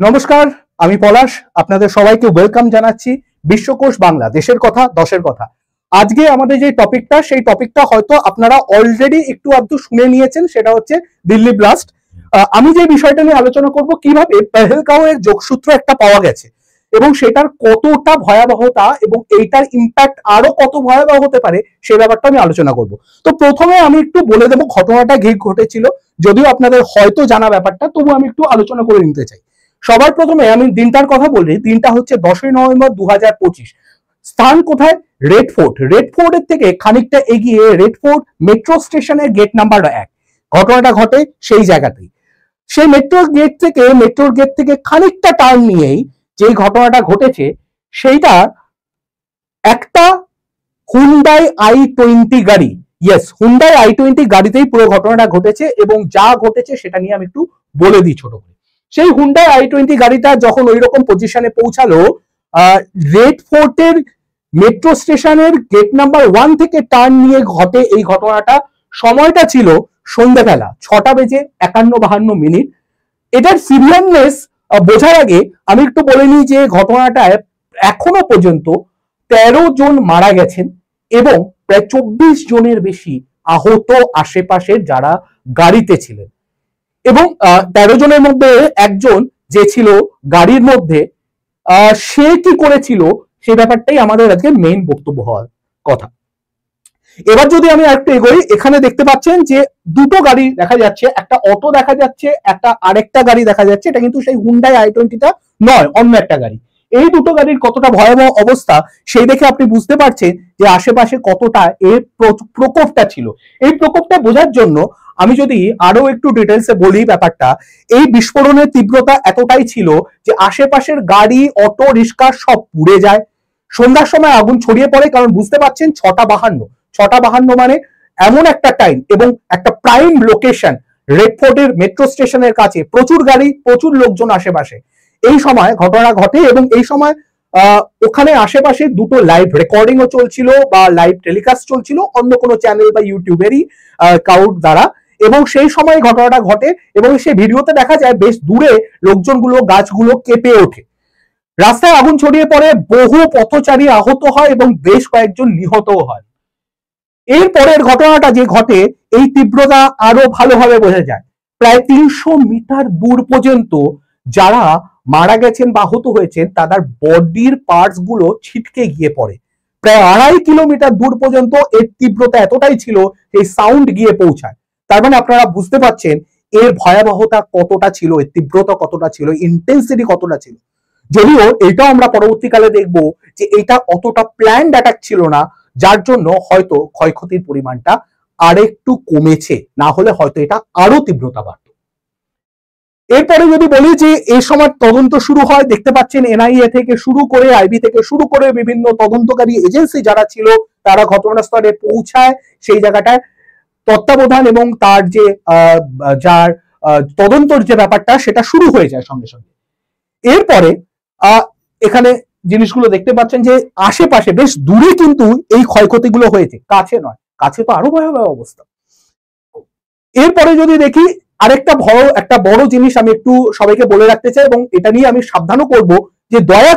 নমস্কার, আমি পলাশ। আপনাদের সবাইকে ওয়েলকাম জানাচ্ছি বিশ্বকোষ বাংলা, দেশের কথা দশের কথা। আজকে আমাদের যে টপিকটা, সেই টপিকটা হয়তো আপনারা অলরেডি একটু আধটু শুনে নিয়েছেন, সেটা হচ্ছে দিল্লি ব্লাস্ট। আমি যে বিষয়টা নিয়ে আলোচনা করব, কিভাবে পেহেলগাঁওয়ের যোগসূত্র একটা পাওয়া গেছে এবং সেটার কতটা ভয়াবহতা এবং এইটার ইম্প্যাক্ট আরো কত ভয়াবহ হতে পারে, সেই ব্যাপারটা আমি আলোচনা করব। তো প্রথমে আমি একটু বলে দেবো ঘটনাটা কি ঘটেছিল, যদিও আপনাদের হয়তো জানা ব্যাপারটা, তবু আমি একটু আলোচনা করে নিতে চাই। সবার প্রথমে আমি দিনটার কথা বলি। দিনটা হচ্ছে 10ই নভেম্বর 2025। স্থান কোথায়? Red fort. রেড ফোর্টের থেকে খানিকটা এগিয়ে রেড ফোর্ট মেট্রো স্টেশনের গেট নাম্বার 1। ঘটনাটা ঘটে সেই জায়গাতেই। সেই মেট্রোর গেট থেকে খানিকটা টার্ন নিয়েই যে ঘটনাটা ঘটেছে, সেইটা একটা হুন্ডাই i20 গাড়ি। ইয়েস, হুন্ডাই i20 গাড়িতেই পুরো ঘটনাটা ঘটেছে এবং যা ঘটেছে সেটা নিয়ে আমি একটু বলে দিই ছোট করে। সেই হুন্ডাই i20 গাড়িটা যখন ওই রকম পজিশনে পৌঁছালো, রেড ফোর্টের মেট্রো স্টেশনের গেট নাম্বার 1 থেকে টার্ন নিয়ে ঘটে এই ঘটনাটা। সময়টা ছিল সন্ধ্যাবেলা 6:51-52। এটার সিরিয়াসনেস বোঝার আগে আমি একটু বলে নিই যে ঘটনাটায় এখনো পর্যন্ত 13 জন মারা গেছেন এবং প্রায় 24 জনের বেশি আহত আশেপাশের যারা গাড়িতে ছিলেন। এবং 13 জনের মধ্যে একজন যে ছিল গাড়ির মধ্যে, সে কি করেছিল সে ব্যাপারটাই আমাদের আজকে মেইন বক্তব্য হওয়ার কথা। এবার যদি আমি একটু এগোই, এখানে দেখতে পাচ্ছেন যে দুটো গাড়ি দেখা যাচ্ছে, একটা অটো দেখা যাচ্ছে, একটা আরেকটা গাড়ি দেখা যাচ্ছে। এটা কিন্তু সেই হুন্ডাই i20টা নয়, অন্য একটা গাড়ি। এই দুটো গাড়ির কতটা ভয়াবহ অবস্থা সেই দেখে আপনি বুঝতে পারছেন যে আশেপাশে কতটা এর প্রকোপটা ছিল। এই প্রকোপটা বোঝার জন্য আমি যদি আরো একটু ডিটেলসে বলি ব্যাপারটা, এই বিস্ফোরণের তীব্রতা এতটাই ছিল যে আশেপাশের গাড়ি, অটো, রিক্সা সব পুড়ে যায়। সন্ধ্যার সময় আগুন ছড়িয়ে পড়ে, কারণ বুঝতে পারছেন 6:52 মানে এমন একটা টাইম এবং একটা প্রাইম লোকেশন, রেড ফোর্টের মেট্রো স্টেশনের কাছে, প্রচুর গাড়ি, প্রচুর লোকজন আশেপাশে। এই সময় ঘটনা ঘটে এবং এই সময় ওখানে আশেপাশে দুটো লাইভ রেকর্ডিংও চলছিল বা লাইভ টেলিকাস্ট চলছিল অন্য কোনো চ্যানেল বা ইউটিউবেরই কাউর দ্বারা। এবং সেই সময় ঘটনাটা ঘটে এবং সেই ভিডিওতে দেখা যায় বেশ দূরে লোকজনগুলো, গাছগুলো কেঁপে ওঠে। রাস্তায় আগুন ছড়িয়ে পড়ে, বহু পথচারী আহত হয় এবং বেশ কয়েকজন নিহতও হয়। এর পরের ঘটনাটা যে ঘটে, এই তীব্রতা আরো ভালোভাবে বোঝা যায়। প্রায় 300 মিটার দূর পর্যন্ত যারা মারা গেছেন বা আহত হয়েছেন তাদের বডির পার্টস গুলো ছিটকে গিয়ে পড়ে। প্রায় 2.5 কিলোমিটার দূর পর্যন্ত এর তীব্রতা এতটাই ছিল, এই সাউন্ড গিয়ে পৌঁছায়। তার মানে আপনারা বুঝতে পারছেন এর ভয়াবহতা কতটা ছিল, এর তীব্রতা কতটা ছিল, ইন্টেন্সিটি কতটা ছিল। যদিও এটাও আমরা পরবর্তীকালে দেখব যে এটা অতটা প্ল্যান্ড অ্যাটাক ছিল না, যার জন্য হয়তো ক্ষয়ক্ষতির পরিমাণটা আরেকটু কমেছে, না হলে হয়তো এটা আরো তীব্রতা বাড়ত। এরপরে যদি বলি যে এই সময় তদন্ত শুরু হয়, দেখতে পাচ্ছেন এনআইএ থেকে শুরু করে, আইবি থেকে শুরু করে বিভিন্ন তদন্তকারী এজেন্সি যারা ছিল তারা ঘটনাস্থলে পৌঁছায়। সেই জায়গাটায় তত্ত্বাবধান এবং তার যে যার তদন্তর যে ব্যাপারটা সেটা শুরু হয়ে যায় সঙ্গে সঙ্গে। এরপরে এখানে জিনিসগুলো দেখতে পাচ্ছেন যে আশেপাশে বেশ দূরে কিন্তু এই ক্ষয়ক্ষতিগুলো হয়েছে, কাছে নয়। কাছে তো আরো ভয়াবহ অবস্থা। এরপরে যদি দেখি আরেকটা বড় জিনিস আমি একটু সবাইকে বলে রাখতে চাই এবং এটা নিয়ে আমি সাবধানও করব যে দয়া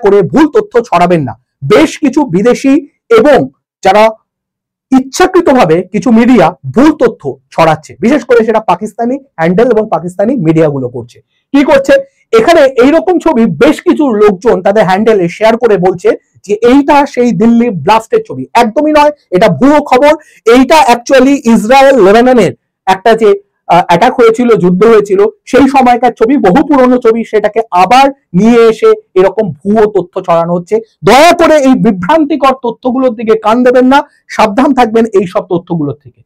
করে ভুল তথ্য ছড়াবেন না। বেশ কিছু বিদেশি এবং যারা ইচ্ছাকৃতভাবে কিছু মিডিয়া ভুল তথ্য ছড়াচ্ছে, বিশেষ করে সেটা পাকিস্তানি হ্যান্ডেল এবং পাকিস্তানি মিডিয়াগুলো করছে। কি করছে? এখানে এইরকম ছবি বেশ কিছু লোকজন তাদের হ্যান্ডেলে শেয়ার করে বলছে যে এইটা সেই দিল্লি ব্লাস্টের ছবি। একদমই নয়, এটা ভুয়ো খবর। এইটা অ্যাকচুয়ালি ইসরায়েল লেবাননের একটা যে অ্যাটাক হয়েছিল, যুদ্ধ হয়েছিল, সেই সময়কার ছবি, বহু পুরনো ছবি। সেটাকে আবার নিয়ে এসে এরকম ভুয়ো তথ্য ছড়ানো হচ্ছে। দয়া করে এই বিভ্রান্তিকর তথ্যগুলোর দিকে কান দেবেন না, সাবধান থাকবেন এই সব তথ্যগুলোর থেকে।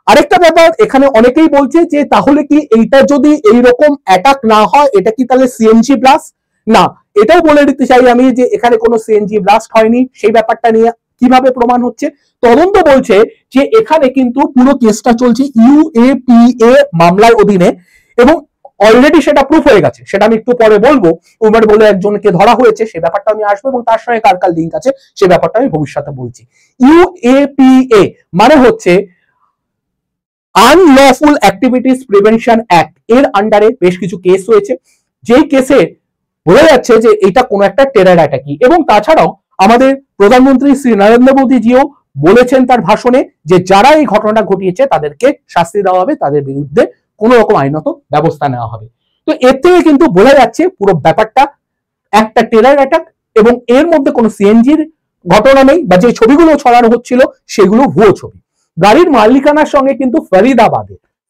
আরেকটা ব্যাপার, এখানে অনেকেই বলছে যে তাহলে কি এইটা যদি এইরকম অ্যাটাক না হয়, এটা কি তাহলে সিএনজি ব্লাস্ট? না, এটাও বলে দিতে চাই আমি যে এখানে কোনো সিএনজি ব্লাস্ট হয়নি। সেই ব্যাপারটা নিয়ে কিভাবে প্রমাণ হচ্ছে? তদন্ত বলছে যে এখানে কিন্তু পুরো কেসটা চলছে ইউএপিএ মামলার অধীনে এবং অলরেডি সেটা প্রুফ হয়ে গেছে। সেটা আমি একটু পরে বলবো। উমার বলে একজনকে ধরা হয়েছে, সে ব্যাপারটা আমি আসবো এবং তার সঙ্গে কার কার লিঙ্ক আছে সে ব্যাপারটা আমি ভবিষ্যতে বলছি। ইউএপিএ মানে হচ্ছে আনলফুল অ্যাক্টিভিটিস প্রিভেনশন অ্যাক্ট। এর আন্ডারে বেশ কিছু কেস হয়েছে। যেই কেসে বোঝা যাচ্ছে যে এটা কোনো একটা টেরর অ্যাটাকই। এবং তাছাড়াও আমাদের প্রধানমন্ত্রী শ্রী নরেন্দ্র মোদীজিও বলেছেন তার ভাষণে যে যারা এই ঘটনাটা ঘটিয়েছে তাদেরকে শাস্তি দেওয়া হবে, তাদের বিরুদ্ধে কোনো রকম আইনত ব্যবস্থা নেওয়া হবে। তো এর থেকে কিন্তু বোঝা যাচ্ছে পুরো ব্যাপারটা একটা টেরর অ্যাটাক, এবং এর মধ্যে কোনো সিএনজির ঘটনা নেই, বা যে ছবিগুলো ছড়ানো হচ্ছিল সেগুলো ভুয়ো ছবি। গাড়ির মালিকানার সঙ্গে কিন্তু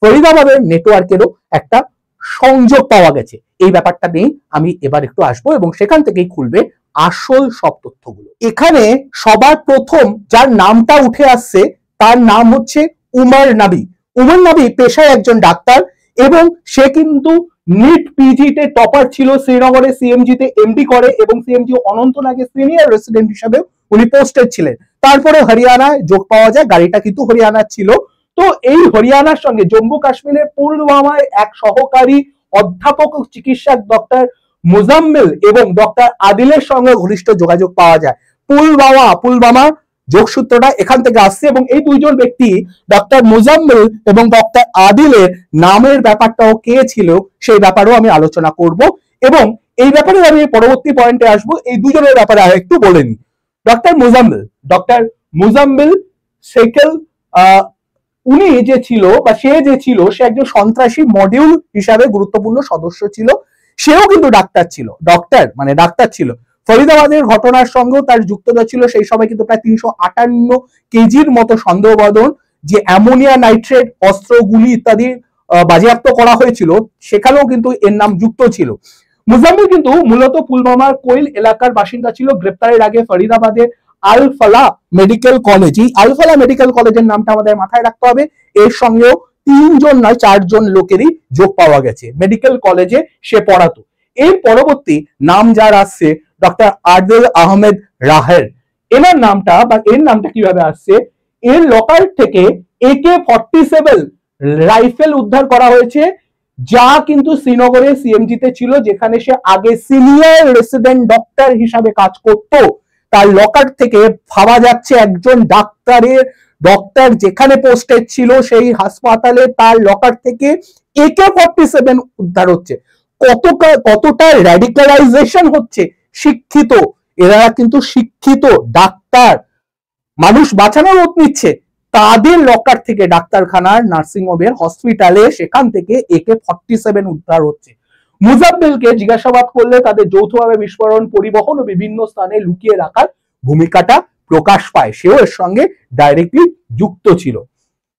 ফরিদাবাদের নেটওয়ার্কেরও একটা সংযোগ পাওয়া গেছে। এই ব্যাপারটা নিয়ে আমি এবার একটু আসবো এবং সেখান থেকেই খুলবে আসল সব তথ্যগুলো। এখানে সবার প্রথম যার নামটা উঠে আসছে তার নাম হচ্ছে উমর নবী। উমর নবী পেশায় একজন ডাক্তার এবং সে কিন্তু নিট পিজিতে টপার ছিল, শ্রীনগরে সিএমজিতে এমডি করে এবং সিএমজি অনন্তনাগে সিনিয়র রেসিডেন্ট হিসেবে উনি পোস্টেড ছিলেন। তারপরে হরিয়ানায় যোগ পাওয়া যায়, গাড়িটা কিন্তু হরিয়ানার ছিল। তো এই হরিয়ানার সঙ্গে জম্মু কাশ্মীরের পুলওয়ামায় এক সহকারী অধ্যাপক চিকিৎসক ডক্টর মুজাম্মিল এবং ডক্টর আদিলের সঙ্গে ঘনিষ্ঠ যোগাযোগ পাওয়া যায়। পুলওয়ামা যোগসূত্রটা এখান থেকে আসছে এবং এই দুইজন ব্যক্তি ডক্টর মুজাম্মিল এবং ডক্টর আদিলের নামের ব্যাপারটাও কে ছিল সেই ব্যাপারেও আমি আলোচনা করব, এবং এই ব্যাপারে আমি পরবর্তী পয়েন্টে আসবো। এই দুজনের ব্যাপারে আর একটু বলে নিই। ডক্টর মুজাম্মিল শেখেল, উনি যে ছিল বা সে যে ছিল সে একজন সন্ত্রাসী মডিউল হিসাবে গুরুত্বপূর্ণ সদস্য ছিল। সেও কিন্তু ডাক্তার ছিল। ফরিদাবাদের ঘটনার সঙ্গেও তার যুক্ততা ছিল। সেই সময় কিন্তু প্রায় 358 কেজির মতো সন্দেহভাজন যে অ্যামোনিয়া নাইট্রেট, অস্ত্র, গুলি ইত্যাদি বাজেয়াপ্ত করা হয়েছিল, সেখানেও কিন্তু এর নাম যুক্ত ছিল। মুজাম্মিল কিন্তু মূলত পুলওয়ামার কোইল এলাকার বাসিন্দা ছিল। গ্রেপ্তারের আগে ফরিদাবাদের আল ফালা মেডিকেল কলেজ, এই আল ফালা মেডিকেল কলেজের নামটা আমাদের মাথায় রাখতে হবে। এর সঙ্গেও 3জন নয় 4জন লোকেরই যোগ পাওয়া গেছে। মেডিকেল কলেজে সে পড়াতো। এর পরবর্তী নাম যার আসছে ডক্টর আদিল আহমেদ রাহের। এর নামটা কিভাবে আসছে? এর লকার থেকে AK-47 রাইফেল উদ্ধার করা হয়েছে, যা কিন্তু শ্রীনগরের সিএমজিতে ছিল, যেখানে সে আগে সিনিয়র রেসিডেন্ট ডক্টর হিসাবে কাজ করত। তার লকার থেকে ভাবা যাচ্ছে একজন ডক্টর যেখানে পোস্টেড ছিল সেই হাসপাতালে তার লকার থেকে AK-47 উদ্ধার হচ্ছে। কতটা র্যাডিক্যালাইজেশন হচ্ছে। শিক্ষিত, এরা কিন্তু শিক্ষিত ডাক্তার, মানুষ বাঁচানোর রোধ নিচ্ছে, তাদের লকার থেকে ডাক্তারখানার, নার্সিংহোমের, হসপিটালে সেখান থেকে AK-47 উদ্ধার হচ্ছে। মুজাম্মিলকে জিজ্ঞাসাবাদ করলে তাদের যৌথভাবে বিস্ফোরণ, পরিবহন ও বিভিন্ন স্থানে লুকিয়ে রাখার ভূমিকাটা প্রকাশ পায়। সেও এর সঙ্গে ডাইরেক্টলি যুক্ত ছিল।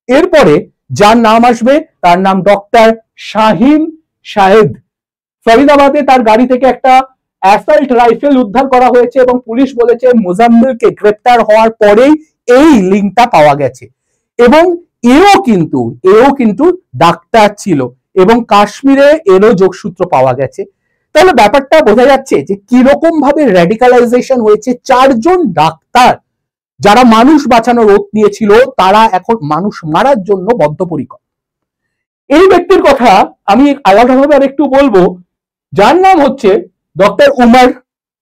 এরপরে যার নাম আসবে তার নাম ডক্টর শাহিন শাহেদ। ফরিদাবাদে তার গাড়ি থেকে একটা অ্যাসাল্ট রাইফেল উদ্ধার করা হয়েছে এবং পুলিশ বলেছে মুজাম্মিলকে গ্রেপ্তার হওয়ার পরেই এই লিঙ্কটা পাওয়া গেছে। এবং এও কিন্তু ডাক্তার ছিল এবং কাশ্মীরে এরও যোগসূত্র পাওয়া গেছে। তাহলে ব্যাপারটা বোঝা যাচ্ছে যে কিরকম ভাবে র্যাডিক্যালাইজেশন হয়েছে। 4জন ডাক্তার যারা মানুষ বাঁচানোর রোধ নিয়েছিল, তারা এখন মানুষ মারার জন্য বদ্ধপরিকর। এই ব্যক্তির কথা আমি আলাদাভাবে আর একটু বলবো, যার নাম হচ্ছে ডক্টর উমর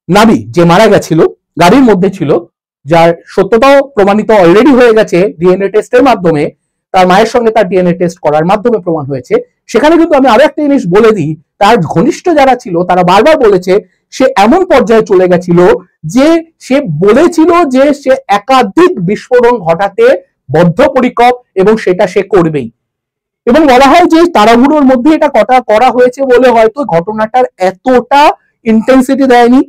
নবী, যে মারা গেছিল, গাড়ির মধ্যে ছিল, যার সত্যতাও প্রমাণিত অলরেডি হয়ে গেছে ডিএনএ টেস্টের মাধ্যমে। তার মায়ের সঙ্গে তার ডিএনএ টেস্ট করার মাধ্যমে প্রমাণ হয়েছে। সেখানে কিন্তু আমি আরো একটা জিনিস বলে দিই, তার ঘনিষ্ঠ যারা ছিল তারা বারবার বলেছে সে এমন পর্যায়ে চলে গেছিল যে সে বলেছিল যে সে একাধিক বিস্ফোরণ ঘটাতে বদ্ধপরিকর এবং সেটা সে করবেই। এবং বলা হয় যে তাড়াহুড়োর মধ্যে এটা করা হয়েছে বলে হয়তো ঘটনাটার এতটা ইন্টেন্সিটি দেয়নি।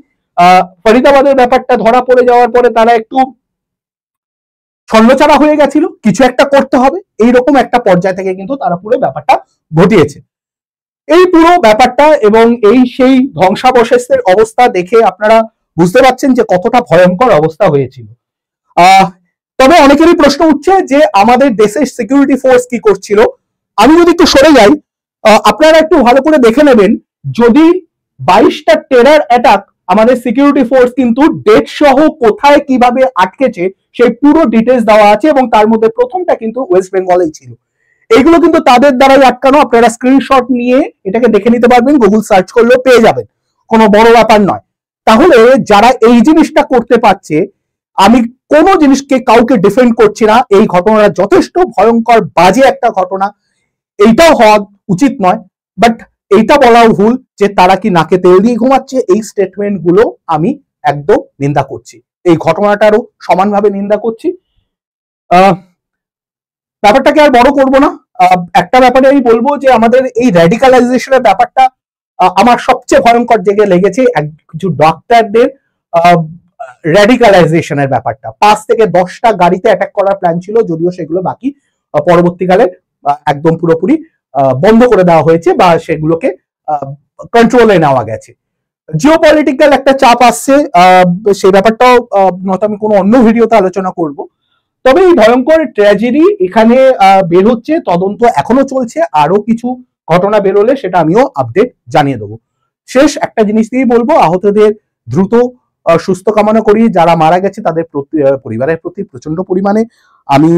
ফরিদাবাদের ব্যাপারটা ধরা পড়ে যাওয়ার পরে তারা একটু ছন্নছাড়া হয়ে গেছিল, কিছু একটা করতে হবে, এইরকম একটা পর্যায় থেকে কিন্তু তারা পুরো ব্যাপারটা ঘটিয়েছে। এই পুরো ব্যাপারটা এবং সেই ধ্বংসাবশেষের অবস্থা দেখে আপনারা বুঝতে পারছেন যে কতটা ভয়ঙ্কর অবস্থা হয়েছিল। তবে অনেকেরই প্রশ্ন উঠছে যে আমাদের দেশের সিকিউরিটি ফোর্স কি করছিল। আমি যদি একটু সরে যাই, আপনারা একটু ভালো করে দেখে নেবেন, যদি 22টা টেরর অ্যাটাক, আমাদের সিকিউরিটি ফোর্স কিন্তু ডেট সহ কোথায় কিভাবে আটকেছে সেই পুরো ডিটেলস দেওয়া আছে, এবং তার মধ্যে প্রথমটা কিন্তু ওয়েস্ট বেঙ্গলেই ছিল। এইগুলো কিন্তু তাদের দ্বারাই আটকানো। আপনারা স্ক্রিনশট নিয়ে এটাকে দেখে নিতে পারবেন, গুগল সার্চ করলেও পেয়ে যাবেন, কোনো বড় ব্যাপার নয়। তাহলে যারা এই জিনিসটা করতে পারছে, আমি কোনো জিনিসকে কাউকে ডিফেন্ড করছি না, এই ঘটনাটা যথেষ্ট ভয়ঙ্কর বাজে একটা ঘটনা, এইটাও হওয়া উচিত নয়, বাট এইটা বলাও ভুল যে তারা কি নাকে তেল দিয়ে ঘুমাচ্ছে। এই স্টেটমেন্ট গুলো আমি একদম নিন্দা করছি, এই ঘটনাটারও সমানভাবে নিন্দা করছি। ব্যাপারটাকে আর বড় করব না। একটা ব্যাপারে আমি বলবো যে আমাদের এই র্যাডিকালাইজেশনের ব্যাপারটা আমার সবচেয়ে ভয়ঙ্কর জায়গায় লেগেছে কিছু ডক্টরদের র্যাডিকালাইজেশনের ব্যাপারটা। 5 থেকে 10টা গাড়িতে অ্যাটাক করার প্ল্যান ছিল, যদিও সেগুলো বাকি পরবর্তীকালে একদম পুরোপুরি বন্ধ করে দেওয়া হয়েছে বা সেগুলোকে কন্ট্রোলে নেওয়া গেছে। জিওপলিটিক্যাল একটা চাপ আসছে, সেই ব্যাপারটাও নয়তো আমি কোনো অন্য ভিডিওতে আলোচনা করব। তবে এই ভয়ঙ্কর ট্র্যাজেডি এখানে বের হচ্ছে, তদন্ত এখনো চলছে, আরো কিছু ঘটনা বেরোলে সেটা আমিও আপডেট জানিয়ে দেবো। শেষ একটা জিনিস দিয়েই বলবো, আহতদের দ্রুত সুস্থ কামনা করি। যারা মারা গেছে তাদের পরিবারের প্রতি প্রচন্ড পরিমাণে আমি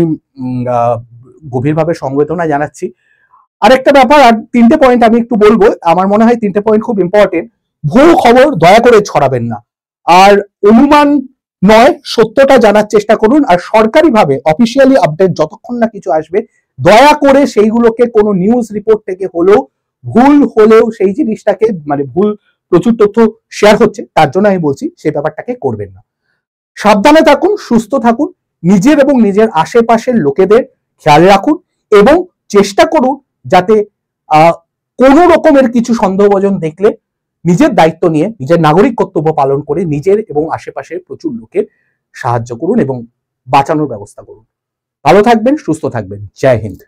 গভীরভাবে সমবেদনা জানাচ্ছি। আরেকটা ব্যাপার, আর 3টে পয়েন্ট আমি একটু বলবো, আমার মনে হয় 3টে পয়েন্ট খুব ইম্পর্টেন্ট। ভুল খবর দয়া করে ছড়াবেন না, আর অনুমান নয় সত্যটা জানার চেষ্টা করুন। আর সরকারিভাবে অফিসিয়ালি আপডেট যতক্ষণ না কিছু আসবে, দয়া করে সেইগুলোকে কোনো নিউজ রিপোর্ট থেকে হলেও, ভুল হলেও সেই জিনিসটাকে, মানে ভুল প্রচুর তথ্য শেয়ার হচ্ছে তার জন্য আমি বলছি সেই ব্যাপারটাকে করবেন না। সাবধানে থাকুন, সুস্থ থাকুন, নিজের এবং নিজের আশেপাশের লোকেদের খেয়াল রাখুন এবং চেষ্টা করুন যাতে কোনো রকমের কিছু সন্দেহভাজন দেখলে নিজের দায়িত্ব নিয়ে নিজের নাগরিক কর্তব্য পালন করে নিজের এবং আশেপাশের প্রচুর লোকের সাহায্য করুন এবং বাঁচানোর ব্যবস্থা করুন। ভালো থাকবেন, সুস্থ থাকবেন। জয় হিন্দ।